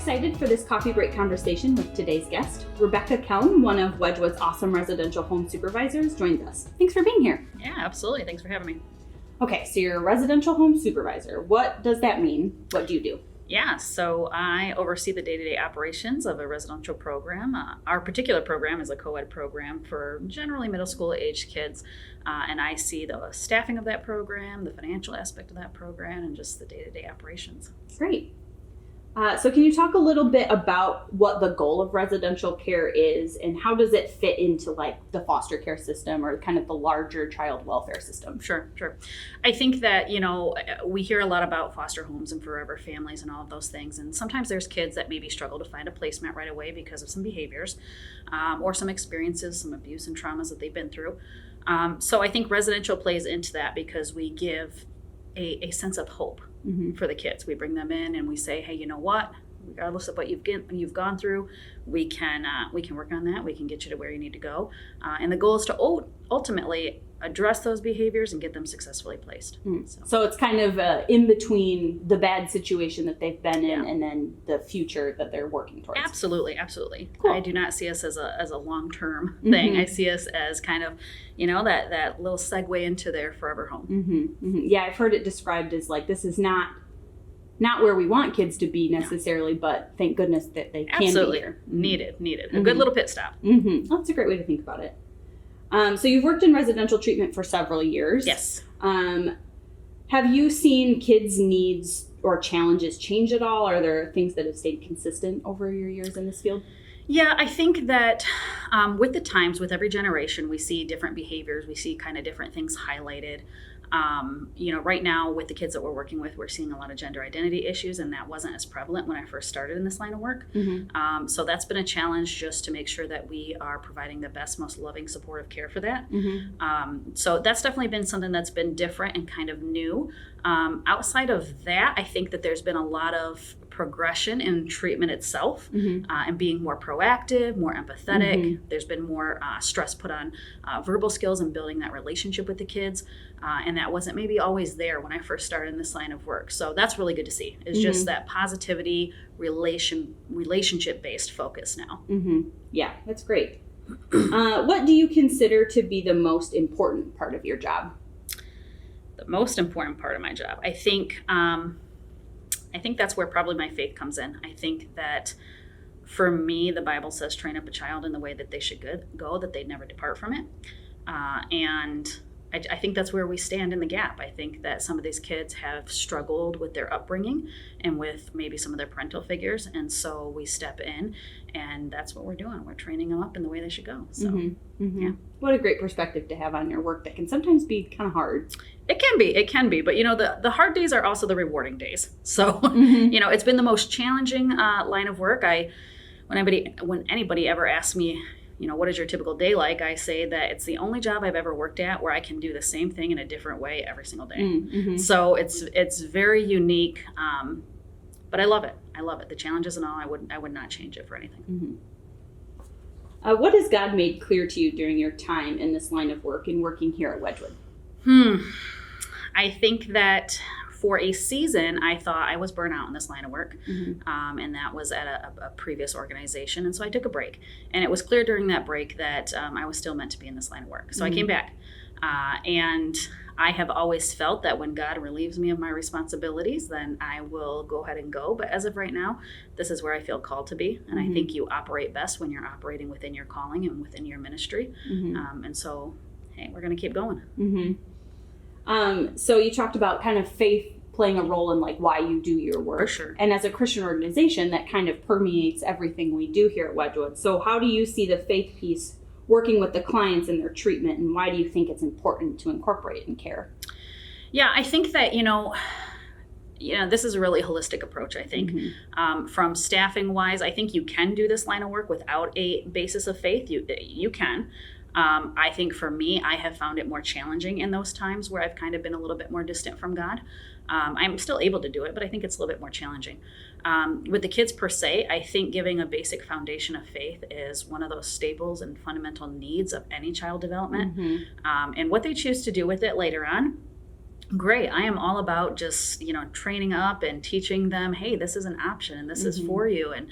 excited for this coffee break conversation with today's guest. Rebecca Kelm, one of Wedgwood's awesome residential home supervisors, joins us. Thanks for being here. Yeah, absolutely. Thanks for having me. Okay, so you're a residential home supervisor. What does that mean? What do you do? Yeah, so I oversee the day-to-day operations of a residential program. Our particular program is a co-ed program for generally middle school aged kids. And I see the staffing of that program, the financial aspect of that program, and just the day-to-day operations. Great. So can you talk a little bit about what the goal of residential care is and how does it fit into like the foster care system or kind of the larger child welfare system? Sure. I think that, we hear a lot about foster homes and forever families and all of those things. And sometimes there's kids that maybe struggle to find a placement right away because of some behaviors or some experiences, some abuse and traumas that they've been through. So I think residential plays into that because we give a sense of hope. Mm-hmm. For the kids. We bring them in and we say, hey, you know what? Regardless of what you've gone through, we can work on that. We can get you to where you need to go. And the goal is to ultimately address those behaviors and get them successfully placed. Mm. So it's kind of in between the bad situation that they've been in and then the future that they're working towards. Absolutely. Cool. I do not see us as a long-term thing. Mm-hmm. I see us as kind of, that little segue into their forever home. Mm-hmm. Mm-hmm. Yeah, I've heard it described as like, this is not where we want kids to be necessarily, but thank goodness that they can be here. Needed. Mm-hmm. A good little pit stop. Mm-hmm. That's a great way to think about it. So you've worked in residential treatment for several years. Yes. Have you seen kids' needs or challenges change at all? Are there things that have stayed consistent over your years in this field? Yeah, I think that with the times, with every generation, we see different behaviors. We see kind of different things highlighted. Right now with the kids that we're working with, we're seeing a lot of gender identity issues, and that wasn't as prevalent when I first started in this line of work. Mm-hmm. So that's been a challenge just to make sure that we are providing the best, most loving, supportive care for that. Mm-hmm. So that's definitely been something that's been different and kind of new. Outside of that, I think that there's been a lot of progression in treatment itself, mm-hmm. And being more proactive, more empathetic. Mm-hmm. There's been more stress put on verbal skills and building that relationship with the kids. And that wasn't maybe always there when I first started in this line of work. So that's really good to see. It's mm-hmm. just that positivity, relationship-based focus now. Mm-hmm. Yeah, that's great. What do you consider to be the most important part of your job? The most important part of my job, I think that's where probably my faith comes in. I think that for me, the Bible says, train up a child in the way that they should go, that they'd never depart from it. And I think that's where we stand in the gap. I think that some of these kids have struggled with their upbringing and with maybe some of their parental figures. And so we step in and that's what we're doing. We're training them up in the way they should go. So, mm-hmm. Mm-hmm. Yeah. What a great perspective to have on your work that can sometimes be kind of hard. It can be. But, the hard days are also the rewarding days. So, mm-hmm. It's been the most challenging line of work. When anybody ever asks me, what is your typical day like? I say that it's the only job I've ever worked at where I can do the same thing in a different way every single day. Mm-hmm. So it's very unique, but I love it. The challenges and all, I would not change it for anything. Mm-hmm. What has God made clear to you during your time in this line of work and working here at Wedgwood? I think that for a season, I thought I was burnt out in this line of work, mm-hmm. And that was at a previous organization. And so I took a break. And it was clear during that break that I was still meant to be in this line of work. So mm-hmm. I came back. And I have always felt that when God relieves me of my responsibilities, then I will go ahead and go. But as of right now, this is where I feel called to be. And mm-hmm. I think you operate best when you're operating within your calling and within your ministry. Mm-hmm. And so, hey, we're going to keep going. Mm-hmm. So you talked about kind of faith playing a role in like why you do your work. For sure. And as a Christian organization, that kind of permeates everything we do here at Wedgwood. So how do you see the faith piece working with the clients in their treatment, and why do you think it's important to incorporate in care? Yeah, I think that, this is a really holistic approach, I think. Mm-hmm. From staffing wise, I think you can do this line of work without a basis of faith. You can. I think for me, I have found it more challenging in those times where I've kind of been a little bit more distant from God. I'm still able to do it, but I think it's a little bit more challenging. With the kids per se, I think giving a basic foundation of faith is one of those staples and fundamental needs of any child development. Mm-hmm. And what they choose to do with it later on, great. I am all about just, training up and teaching them, hey, this is an option and this is for you. And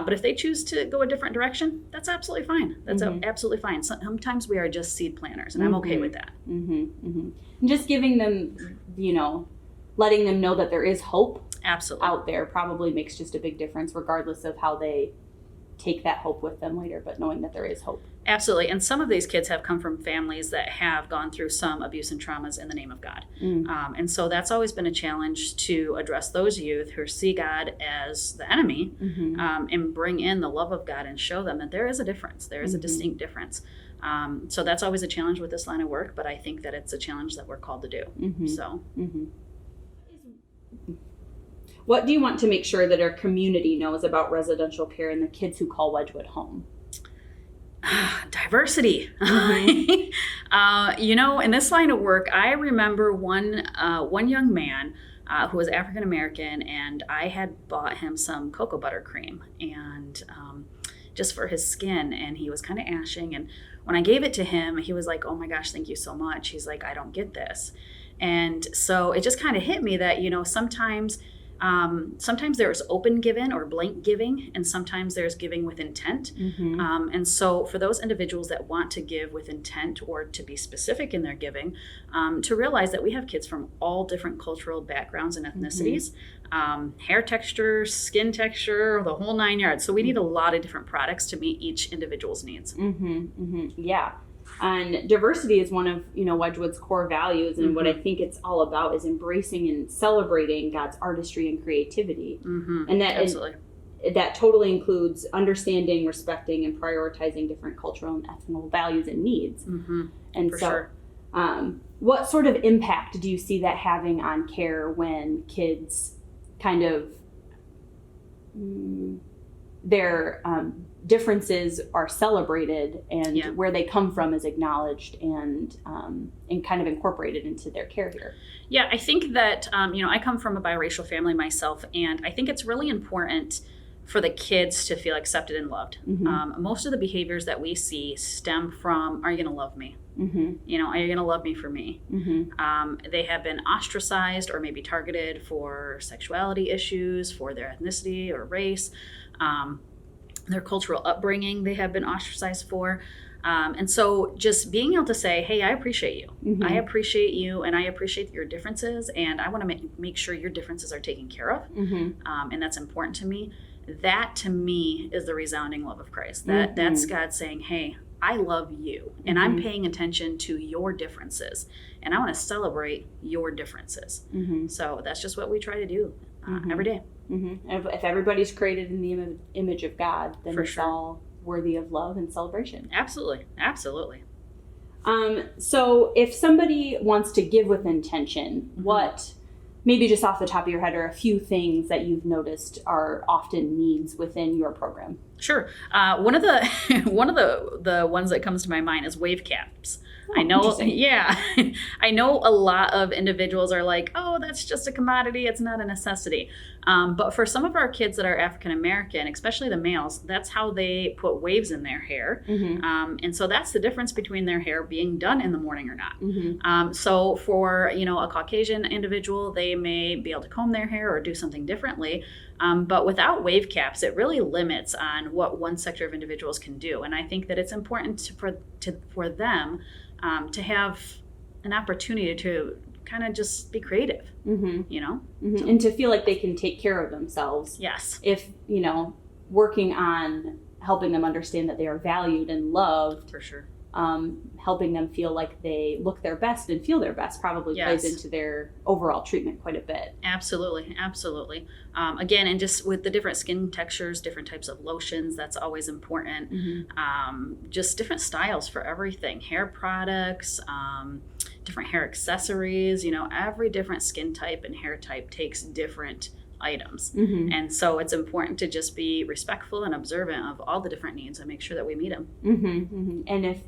but if they choose to go a different direction, that's absolutely fine. That's absolutely fine. Sometimes we are just seed planters, and I'm okay with that. And just giving them, letting them know that there is hope Absolutely. out there probably makes just a big difference, regardless of how they take that hope with them later, but knowing that there is hope. Absolutely. And some of these kids have come from families that have gone through some abuse and traumas in the name of God. And so that's always been a challenge to address those youth who see God as the enemy, and bring in the love of God and show them that there is a difference. There is a distinct difference. So that's always a challenge with this line of work, but I think that it's a challenge that we're called to do. So. What do you want to make sure that our community knows about residential care and the kids who call Wedgwood home? Diversity. In this line of work, I remember one young man who was African American, and I had bought him some cocoa butter cream, and just for his skin, and he was kind of ashing. And when I gave it to him, he was like, "Oh my gosh, thank you so much." He's like, "I don't get this," and so it just kind of hit me that sometimes there's open giving or blank giving, and sometimes there's giving with intent. And so for those individuals that want to give with intent or to be specific in their giving, to realize that we have kids from all different cultural backgrounds and ethnicities, hair texture, skin texture, the whole 9 yards. So we need a lot of different products to meet each individual's needs. Yeah. And diversity is one of, Wedgwood's core values. And what I think it's all about is embracing and celebrating God's artistry and creativity. And that totally includes understanding, respecting, and prioritizing different cultural and ethnic values and needs. And For so, sure. What sort of impact do you see that having on care when kids kind of their differences are celebrated and where they come from is acknowledged and kind of incorporated into their care here? Yeah, I think that, I come from a biracial family myself, and I think it's really important for the kids to feel accepted and loved. Most of the behaviors that we see stem from, are you going to love me? Are you going to love me for me? They have been ostracized or maybe targeted for sexuality issues, for their ethnicity or race. Their cultural upbringing they have been ostracized for. And so just being able to say, hey, I appreciate you. I appreciate you, and I appreciate your differences, and I want to make sure your differences are taken care of. And that's important to me. That to me is the resounding love of Christ. That's God saying, hey, I love you, and I'm paying attention to your differences, and I want to celebrate your differences. So that's just what we try to do every day. If everybody's created in the image of God, then it's all worthy of love and celebration. Absolutely. So if somebody wants to give with intention, what, maybe just off the top of your head, are a few things that you've noticed are often needs within your program? Sure. One of the ones that comes to my mind is wave caps. I know, I know a lot of individuals are like, oh, that's just a commodity. It's not a necessity. But for some of our kids that are African American, especially the males, that's how they put waves in their hair. And so that's the difference between their hair being done in the morning or not. So for, a Caucasian individual, they may be able to comb their hair or do something differently. But without wave caps, it really limits on what one sector of individuals can do. And I think that it's important for them to have an opportunity to kind of just be creative, And to feel like they can take care of themselves. Yes. If, working on helping them understand that they are valued and loved. For sure. Helping them feel like they look their best and feel their best probably plays into their overall treatment quite a bit. Absolutely. Again, and just with the different skin textures, different types of lotions, that's always important. Just different styles for everything, hair products, different hair accessories, every different skin type and hair type takes different items. And so it's important to just be respectful and observant of all the different needs and make sure that we meet them. And if,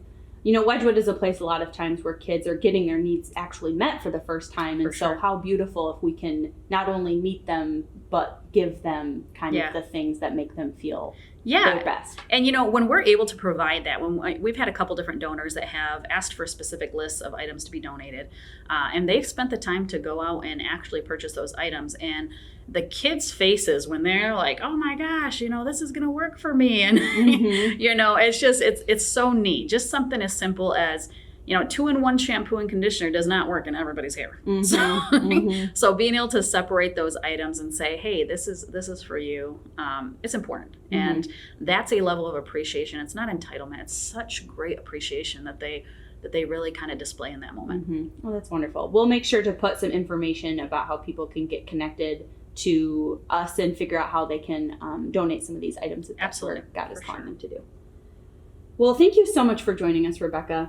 Wedgwood is a place a lot of times where kids are getting their needs actually met for the first time. And so how beautiful if we can not only meet them, but give them kind of the things that make them feel their best. And when we're able to provide that, when we've had a couple different donors that have asked for specific lists of items to be donated, and they've spent the time to go out and actually purchase those items, and the kids' faces when they're like, oh my gosh, this is going to work for me. And, it's just, it's so neat. Just something as simple as, 2-in-1 shampoo and conditioner does not work in everybody's hair. So being able to separate those items and say, hey, this is for you, it's important. And that's a level of appreciation. It's not entitlement. It's such great appreciation that they really kind of display in that moment. Well, that's wonderful. We'll make sure to put some information about how people can get connected to us and figure out how they can donate some of these items if that's what God is calling them to do. Well, thank you so much for joining us, Rebecca.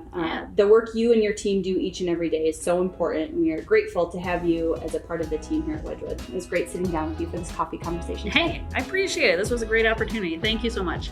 The work you and your team do each and every day is so important. We are grateful to have you as a part of the team here at Wedgwood. It was great sitting down with you for this coffee conversation. Hey, I appreciate it. This was a great opportunity. Thank you so much.